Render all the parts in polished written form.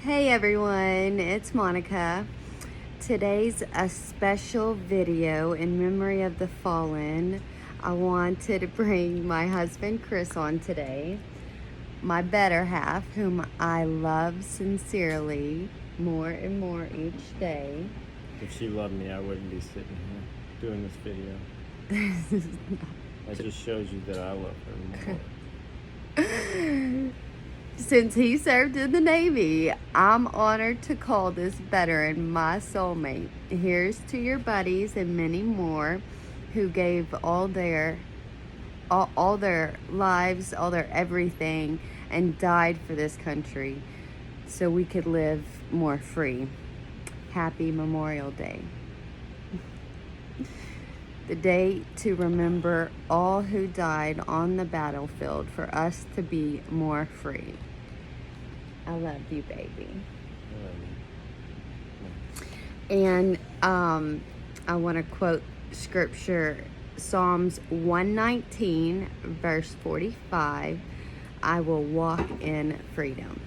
Hey everyone, it's Monica. Today's a special video in memory of the fallen. I wanted to bring my husband Chris on today, my better half, whom I love sincerely more and more each day. If she loved me, I wouldn't be sitting here doing this video. That just shows you that I love her more. Since he served in the Navy, I'm honored to call this veteran my soulmate. Here's to your buddies and many more who gave all their lives, all their everything, and died for this country so we could live more free. Happy Memorial Day. The day to remember all who died on the battlefield for us to be more free. I love you, baby. And I want to quote scripture, Psalms 119, verse 45. I will walk in freedom.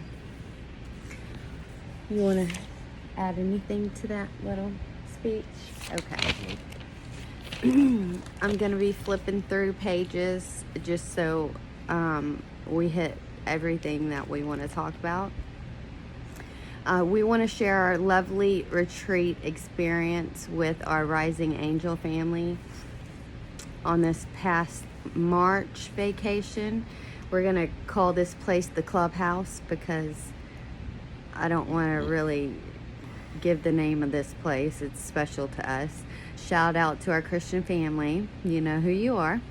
You want to add anything to that little speech? Okay. I'm going to be flipping through pages just so we hit everything that we want to talk about. We want to share our lovely retreat experience with our Rising Angel family on this past March vacation. We're going to call this place the Clubhouse because I don't want to really give the name of this place. It's special to us. Shout out to our Christian family. You know who you are.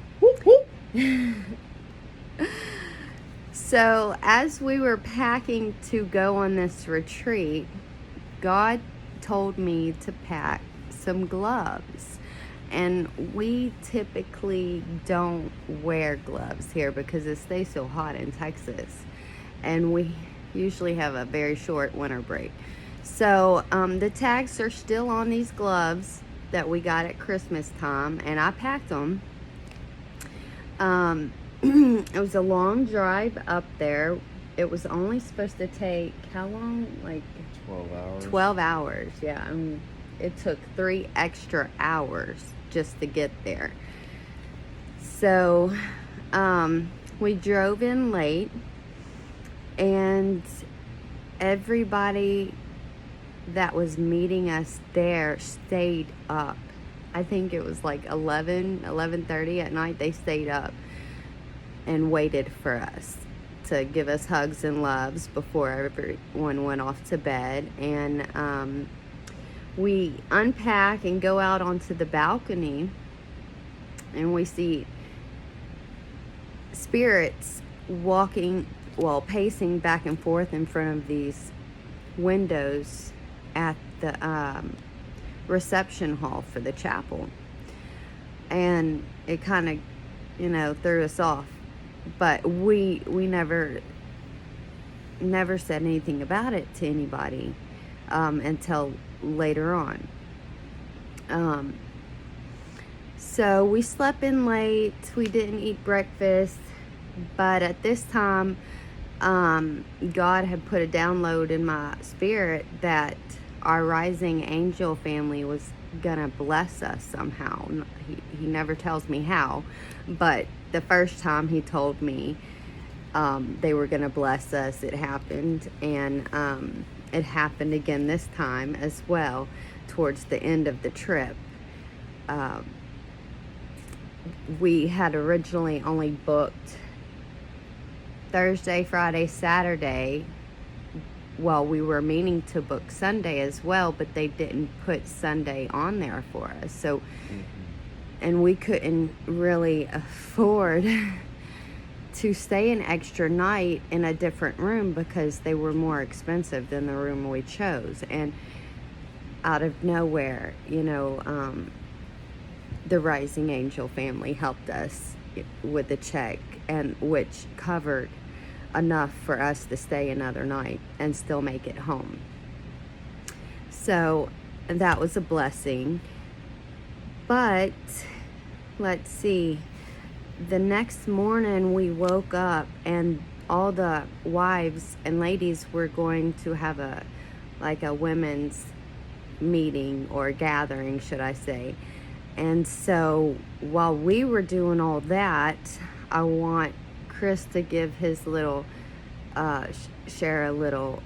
So as we were packing to go on this retreat, God told me to pack some gloves. And we typically don't wear gloves here because it stays so hot in Texas. And we usually have a very short winter break. So the tags are still on these gloves that we got at Christmas time, and I packed them. It was a long drive up there. It was only supposed to take, how long? Like 12 hours. 12 hours, yeah. It took 3 extra hours just to get there. So we drove in late, and everybody that was meeting us there stayed up. I think it was like 11:30 at night. They stayed up and waited for us to give us hugs and loves before everyone went off to bed. And we unpack and go out onto the balcony, and we see spirits pacing back and forth in front of these windows at the reception hall for the chapel. And it kind of, threw us off. But we never said anything about it to anybody until later on. So we slept in late. We didn't eat breakfast. But at this time, God had put a download in my spirit that our Rising Angel family was gonna bless us somehow. He never tells me how, but the first time he told me they were gonna bless us, it happened. And it happened again this time as well towards the end of the trip. We had originally only booked Thursday, Friday, Saturday. Well, we were meaning to book Sunday as well, but they didn't put Sunday on there for us. So, and we couldn't really afford to stay an extra night in a different room because they were more expensive than the room we chose. And out of nowhere, the Rising Angel family helped us with the check, and which covered enough for us to stay another night and still make it home. So that was a blessing. But let's see, the next morning we woke up and all the wives and ladies were going to have a women's meeting or gathering, should I say. And so while we were doing all that, I want Chris to give his little share a little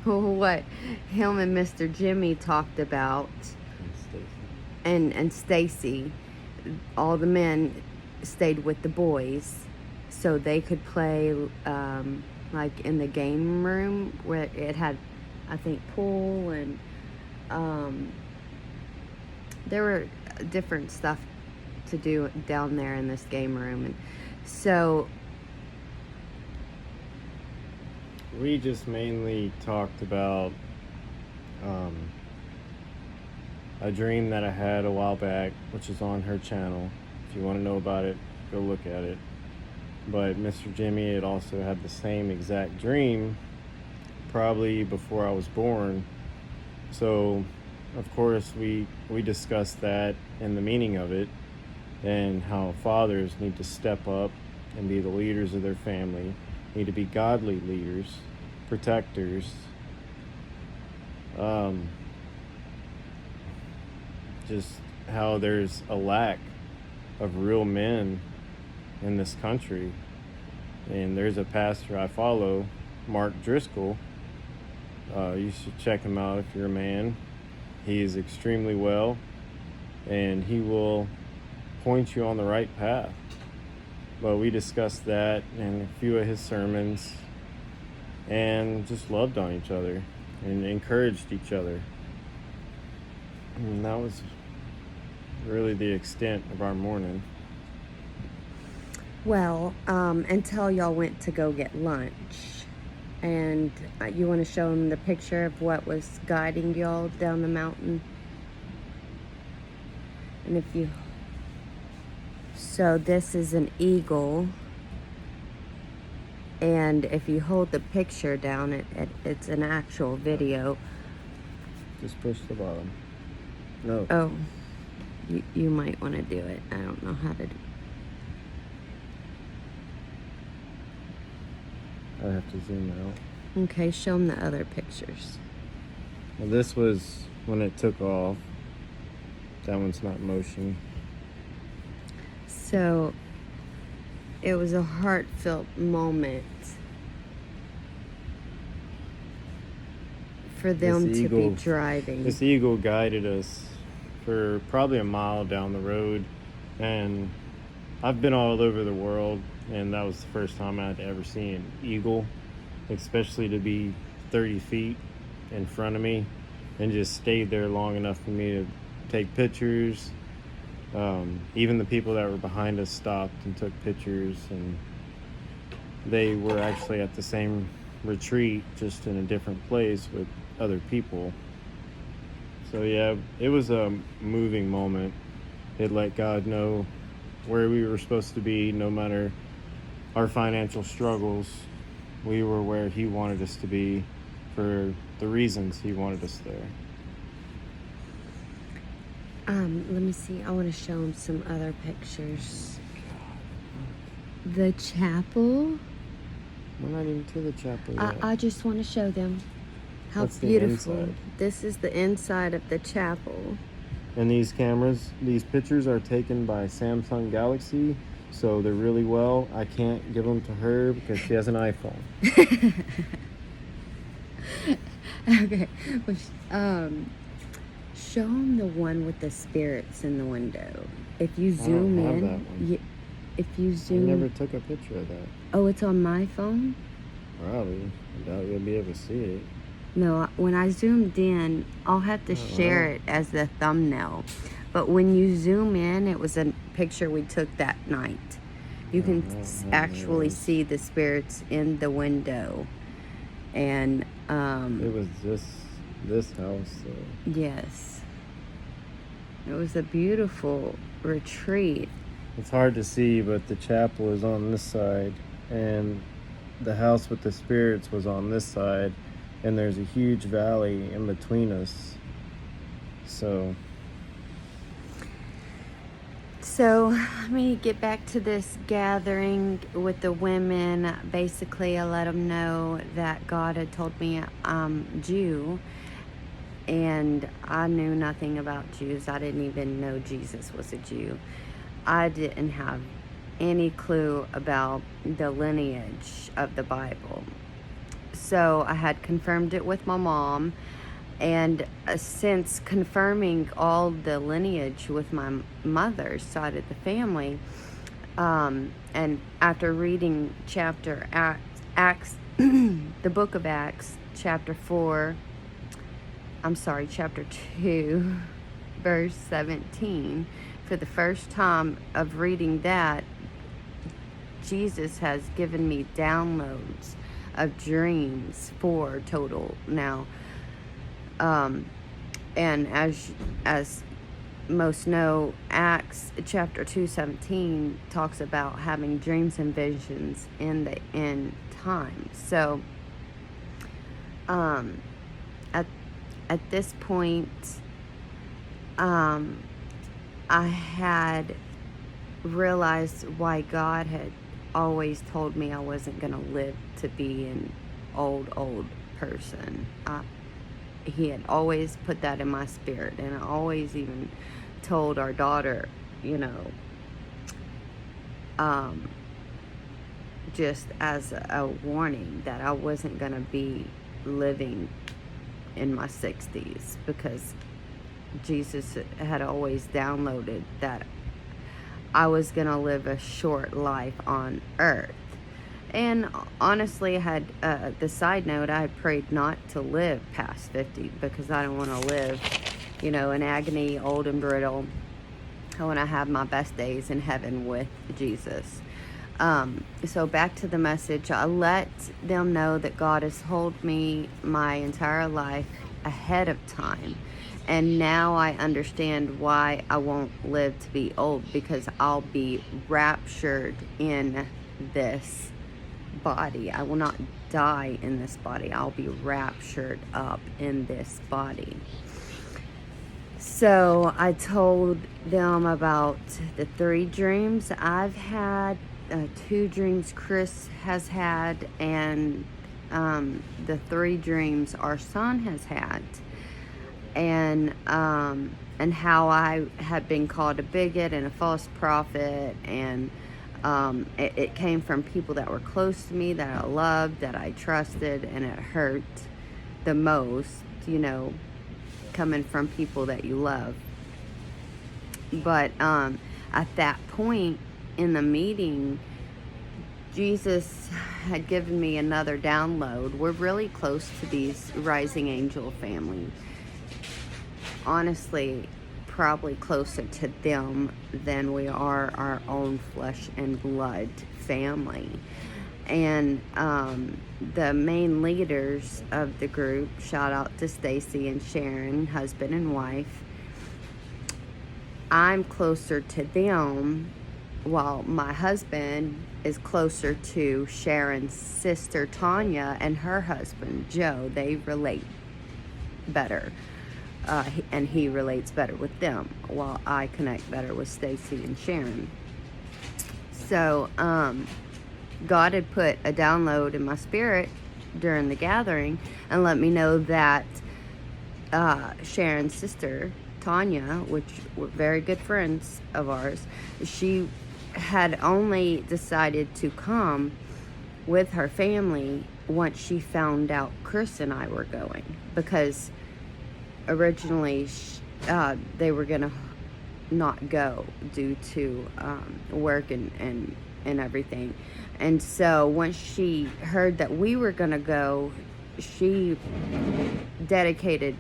what him and Mr. Jimmy talked about, and Stacy. All the men stayed with the boys so they could play like in the game room where it had, I think, pool, and there were different stuff to do down there in this game room. And so we just mainly talked about a dream that I had a while back, which is on her channel. If you want to know about it, go look at it. But Mr. Jimmy had also had the same exact dream probably before I was born. So of course we discussed that and the meaning of it, and how fathers need to step up and be the leaders of their family, need to be godly leaders, protectors. Just how there's a lack of real men in this country. And there's a pastor I follow, Mark Driscoll. You should check him out if you're a man. He is extremely well, and he will point you on the right path. But we discussed that in a few of his sermons, and just loved on each other and encouraged each other. And that was really the extent of our morning. well, until y'all went to go get lunch, and you want to show them the picture of what was guiding y'all down the mountain. And if you, so this is an eagle, and if you hold the picture down, it's an actual video. Just push the bottom. No. Oh, you might want to do it. I don't know how to do. I have to zoom out. Okay, show them the other pictures. Well, this was when it took off. That one's not motion. So it was a heartfelt moment for them This to eagle- be driving. This eagle guided us for probably a mile down the road, and I've been all over the world, and that was the first time I'd ever seen an eagle, especially to be 30 feet in front of me and just stayed there long enough for me to take pictures. Even the people that were behind us stopped and took pictures, and they were actually at the same retreat, just in a different place with other people. So yeah, it was a moving moment. It let God know where we were supposed to be. No matter our financial struggles, we were where He wanted us to be for the reasons He wanted us there. Let me see. I want to show them some other pictures. The chapel. We're not even to the chapel yet. I just want to show them how That's the beautiful. inside. This is the inside of the chapel. And these cameras, these pictures are taken by Samsung Galaxy, so they're really well. I can't give them to her because she has an iPhone. Okay. Show them the one with the spirits in the window. If you zoom have in, that one. if you I zoom. never took a picture of that. Oh, it's on my phone. Probably. I doubt you'll be able to see it. No, when I zoomed in, I'll have to share it as the thumbnail. But when you zoom in, it was a picture we took that night. You can actually see the spirits in the window. And It was this house, though. yes, it was a beautiful retreat. It's hard to see, but the chapel is on this side, and the house with the spirits was on this side, and there's a huge valley in between us. So So let me get back to this gathering with the women. Basically, I let them know that God had told me I'm Jew, and I knew nothing about Jews. I didn't even know Jesus was a Jew. I didn't have any clue about the lineage of the Bible. So I had confirmed it with my mom, and since confirming all the lineage with my mother's side of the family, and after reading Acts, the book of Acts, chapter 2, verse 17, for the first time of reading that, Jesus has given me downloads of dreams, 4 total now. And as most know, Acts chapter 2:17 talks about having dreams and visions in the end time. So at this point, I had realized why God had always told me I wasn't going to live to be an old person. He had always put that in my spirit, and I always even told our daughter, just as a warning, that I wasn't going to be living in my 60s, because Jesus had always downloaded that I was going to live a short life on earth. And honestly, I had the side note, I had prayed not to live past 50, because I don't want to live, in agony, old and brittle. I want to have my best days in heaven with Jesus. So back to the message, I let them know that God has told me my entire life ahead of time. And now I understand why I won't live to be old, because I'll be raptured in this body. I will not die in this body. I'll be raptured up in this body. So I told them about the 3 dreams I've had, 2 dreams Chris has had, and the 3 dreams our son has had, and how I had been called a bigot and a false prophet, and it came from people that were close to me, that I loved, that I trusted, and it hurt the most, coming from people that you love. But at that point in the meeting, Jesus had given me another download. We're really close to these Rising Angel family. Honestly, probably closer to them than we are our own flesh and blood family. And the main leaders of the group, shout out to Stacy and Sharon, husband and wife, I'm closer to them, while my husband is closer to Sharon's sister Tanya and her husband Joe. They relate better. And he relates better with them, while I connect better with Stacy and Sharon. So God had put a download in my spirit during the gathering and let me know that Sharon's sister Tanya, which were very good friends of ours, she had only decided to come with her family once she found out Chris and I were going, because originally they were gonna not go due to work and everything. And so once she heard that we were gonna go, she dedicated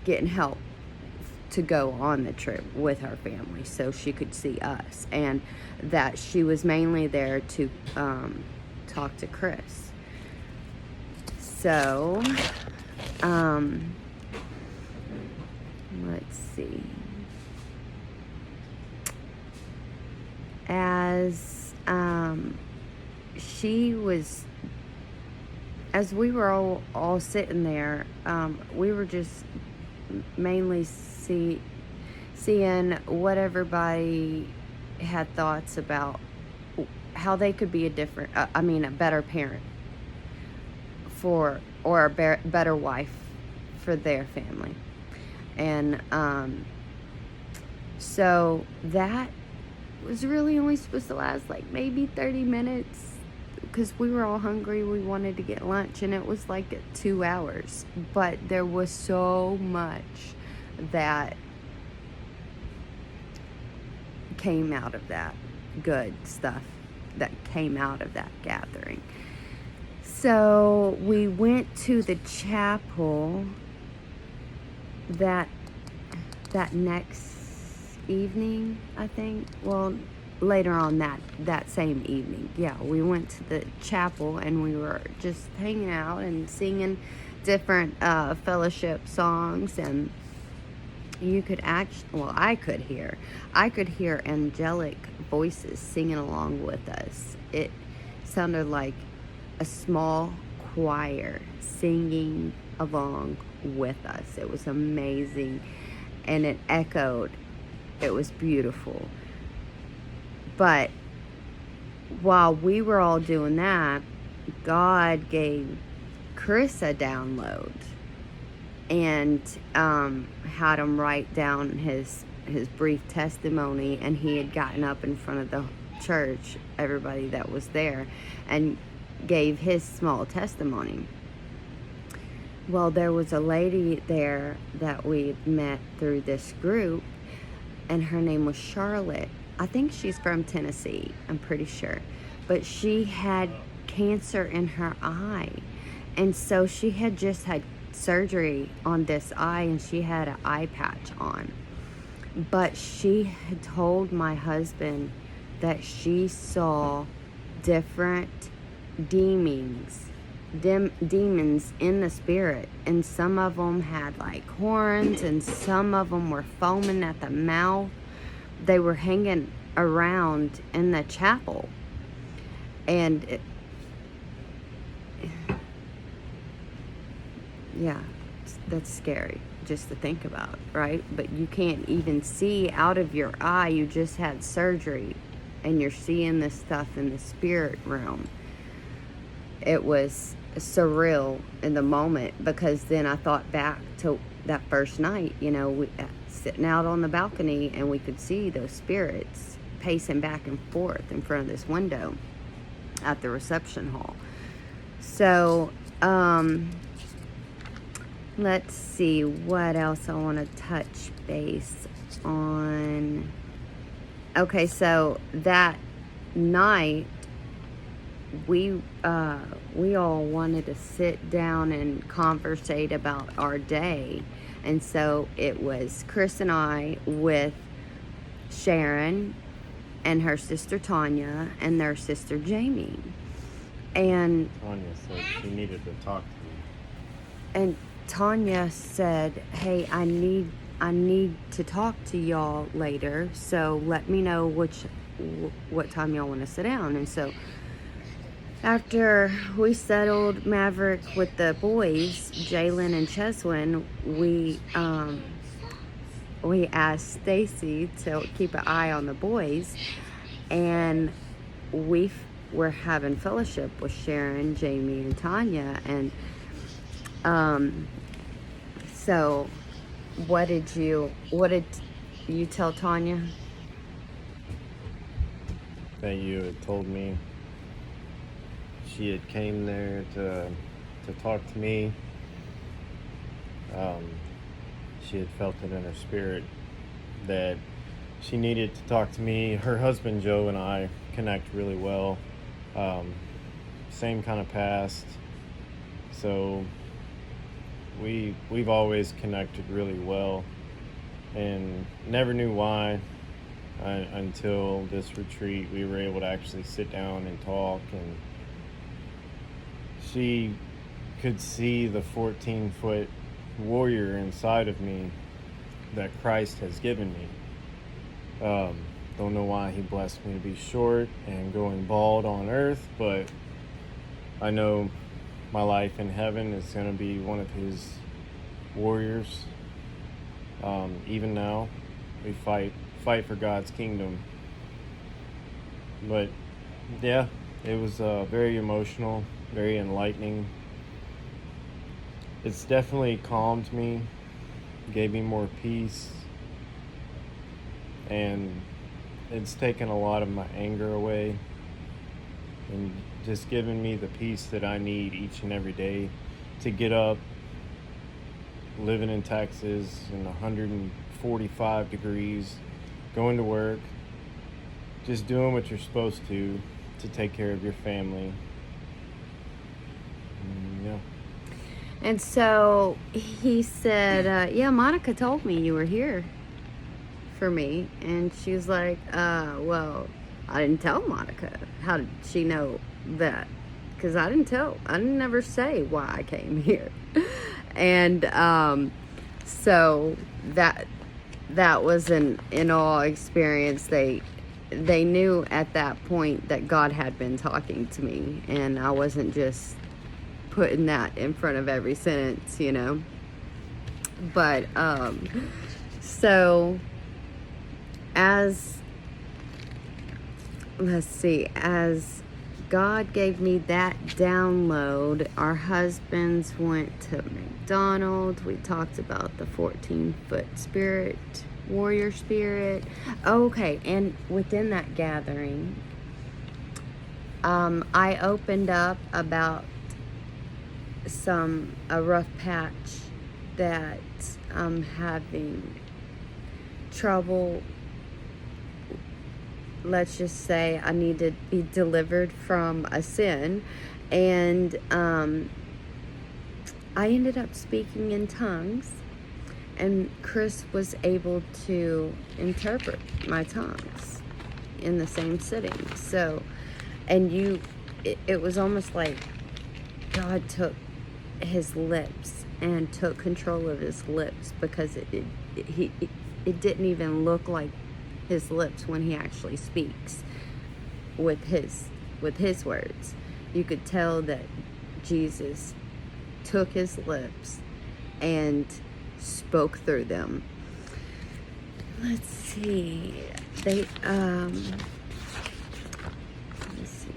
getting help to go on the trip with her family so she could see us, and that she was mainly there to talk to Chris. So let's see, as we were all sitting there, we were just mainly seeing what everybody had thoughts about how they could be a better parent or a better wife for their family. And so that was really only supposed to last like maybe 30 minutes because we were all hungry. We wanted to get lunch, and it was like 2 hours. But there was so much that came out of that, good stuff that came out of that gathering. So we went to the chapel that next evening, I think. Well, later on that same evening. Yeah, we went to the chapel and we were just hanging out and singing different fellowship songs, and you could I could hear angelic voices singing along with us. It sounded like a small choir singing along with us. It was amazing, and it echoed. It was beautiful. But while we were all doing that, God gave Chris a download and had him write down his brief testimony. And he had gotten up in front of the church, everybody that was there, and gave his small testimony. Well, there was a lady there that we had met through this group, and her name was Charlotte. I think she's from Tennessee, I'm pretty sure. But she had cancer in her eye. And so she had just had surgery on this eye, and she had an eye patch on. But she had told my husband that she saw different demons in the spirit, and some of them had like horns, and some of them were foaming at the mouth. They were hanging around in the chapel, and yeah, that's scary just to think about, right? But you can't even see out of your eye. You just had surgery, and you're seeing this stuff in the spirit realm. It was surreal in the moment, because then I thought back to that first night, sitting out on the balcony, and we could see those spirits pacing back and forth in front of this window at the reception hall. So, let's see what else I want to touch base on. Okay, so that night, we all wanted to sit down and conversate about our day. And so it was Chris and I with Sharon and her sister Tanya and their sister Jamie. And Tanya said she needed to talk to me. And Tanya said, "Hey, I need to talk to y'all later, so let me know what time y'all want to sit down." And so after we settled Maverick with the boys, Jalen and Cheswin, we asked Stacy to keep an eye on the boys, and we were having fellowship with Sharon, Jamie, and Tanya. And so what did you tell Tanya? That you had told me she had came there to talk to me. She had felt it in her spirit that she needed to talk to me. Her husband Joe and I connect really well. Same kind of past. So we've always connected really well, and never knew why until this retreat. We were able to actually sit down and talk, and she could see the 14-foot warrior inside of me that Christ has given me. Don't know why he blessed me to be short and going bald on earth, but I know my life in heaven is going to be one of his warriors, Even now, we fight for God's kingdom. But yeah, it was very emotional, very enlightening. It's definitely calmed me, gave me more peace, and it's taken a lot of my anger away and just given me the peace that I need each and every day to get up, living in Texas in 145 degrees, going to work, just doing what you're supposed to take care of your family. Yeah. And so he said, yeah, Monica told me you were here for me. And she was like, well, I didn't tell Monica. How did she know that? Because I didn't never say why I came here. And so that was an in-awe experience. They knew at that point that God had been talking to me, and I wasn't just putting that in front of every sentence, you know. But so as God gave me that download, our husbands went to McDonald's. We talked about the 14-foot spirit, warrior spirit. Okay, and within that gathering, I opened up about a rough patch that I'm having trouble. Let's just say I need to be delivered from a sin, and I ended up speaking in tongues, and Chris was able to interpret my tongues in the same sitting. So, and it was almost like God took his lips and took control of his lips, because it didn't even look like his lips when he actually speaks with his words. You could tell that Jesus took his lips and spoke through them. Let's see.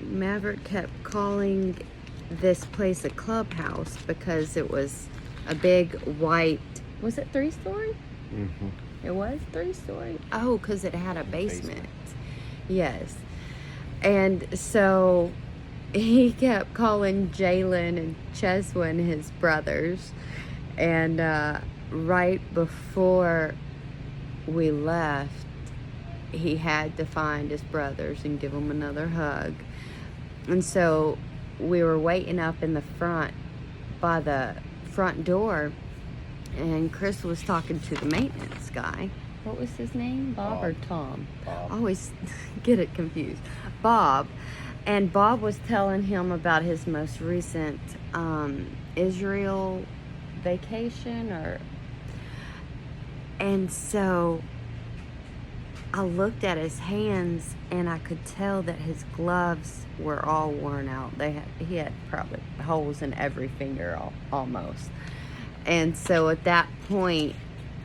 Maverick kept calling this place a clubhouse because it was a big white, was it 3-story? Mm-hmm. It was 3-story? Oh, because it had a basement. Yes. And so he kept calling Jalen and Cheswin his brothers. And right before we left, he had to find his brothers and give them another hug. And so we were waiting up in the front by the front door, and Chris was talking to the maintenance guy. What was his name? Bob or Tom? Bob. I always get it confused. Bob. And Bob was telling him about his most recent Israel vacation, and so I looked at his hands, and I could tell that his gloves were all worn out. He had probably holes in every finger almost. And so at that point,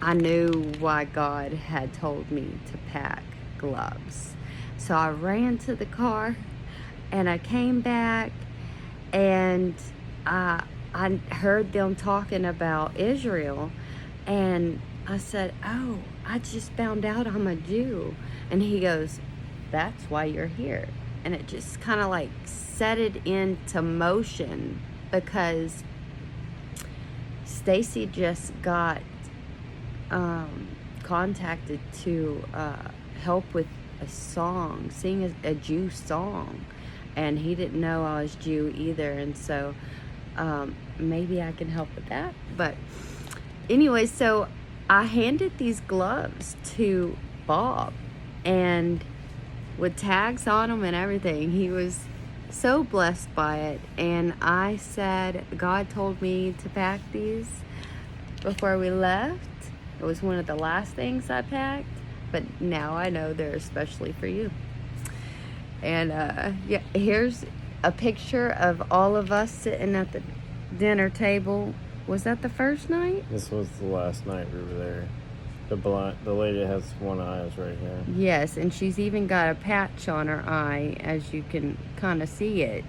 I knew why God had told me to pack gloves. So I ran to the car, and I came back, and I heard them talking about Israel, and I said, oh, I just found out I'm a Jew. And he goes, that's why you're here. And it just kind of like set it into motion, because Stacy just got contacted to help with a song, sing a Jew song. And he didn't know I was Jew either. And so maybe I can help with that. But anyway, so I handed these gloves to Bob, and with tags on them and everything. He was so blessed by it. And I said, God told me to pack these before we left. It was one of the last things I packed, but now I know they're especially for you. And yeah, here's a picture of all of us sitting at the dinner table. Was that the first night? This was the last night we were there. The lady that has one eye is right here. Yes, and she's even got a patch on her eye, as you can kind of see it.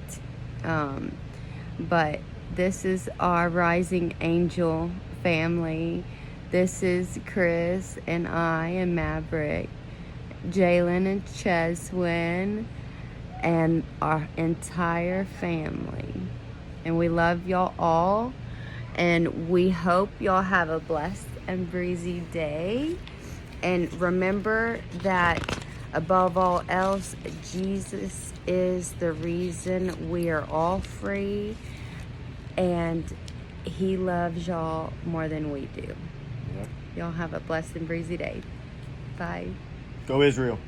But this is our Rising Angel family. This is Chris and I and Maverick, Jalen and Cheswin, and our entire family. And we love y'all all, and we hope y'all have a blessed and breezy day. And remember that above all else, Jesus is the reason we are all free, and he loves y'all more than we do. Yep. Y'all have a blessed and breezy day. Bye. Go Israel.